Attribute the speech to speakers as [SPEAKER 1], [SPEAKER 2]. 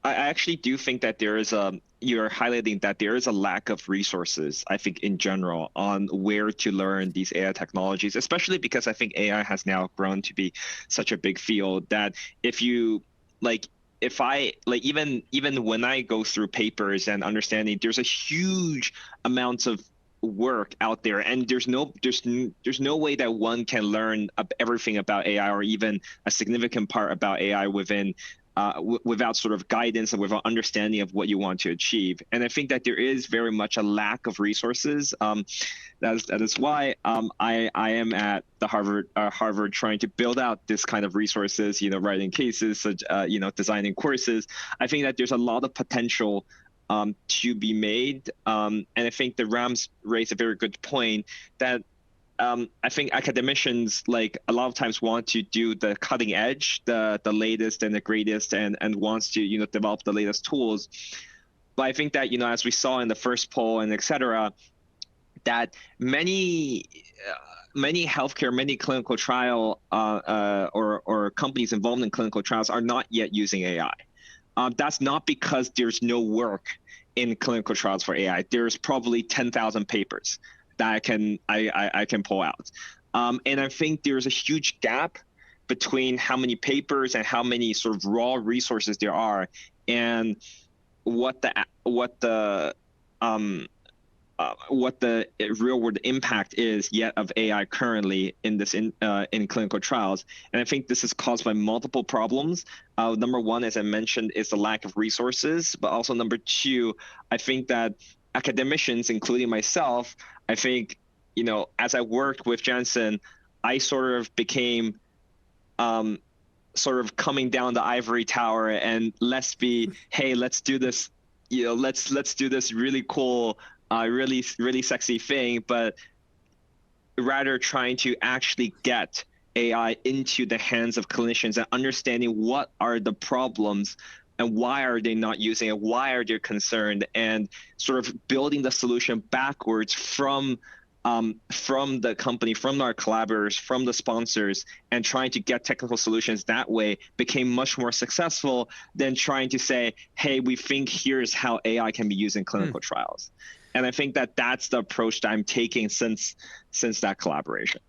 [SPEAKER 1] I actually do think that you're highlighting that there is a lack of resources, I think, in general, on where to learn these AI technologies, especially because I think AI has now grown to be such a big field that if you like, if I like even when I go through papers and understanding, there's a huge amounts of work out there, and there's no way that one can learn everything about AI or even a significant part about AI without sort of guidance and without understanding of what you want to achieve. And I think that there is very much a lack of resources. That is why I am at the Harvard trying to build out this kind of resources, writing cases, such, designing courses. I think that there's a lot of potential to be made. And I think the Rams raise a very good point that I think academicians like a lot of times want to do the cutting edge, the latest and the greatest, and wants to develop the latest tools. But I think that as we saw in the first poll and et cetera, that many healthcare, many clinical trial or companies involved in clinical trials are not yet using AI. That's not because there's no work in clinical trials for AI. There's probably 10,000 papers that I can pull out. And I think there's a huge gap between how many papers and how many sort of raw resources there are and what the real world impact is yet of AI currently in clinical trials. And I think this is caused by multiple problems. Number one, as I mentioned, is the lack of resources, but also number two, I think that academicians, including myself, I think, as I worked with Jensen, I sort of became sort of coming down the ivory tower and let's do this, let's do this really cool, really, really sexy thing, but rather trying to actually get AI into the hands of clinicians and understanding what are the problems and why are they not using it, why are they concerned, and sort of building the solution backwards from the company, from our collaborators, from the sponsors, and trying to get technical solutions that way became much more successful than trying to say, hey, we think here's how AI can be used in clinical trials. And I think that that's the approach that I'm taking since that collaboration.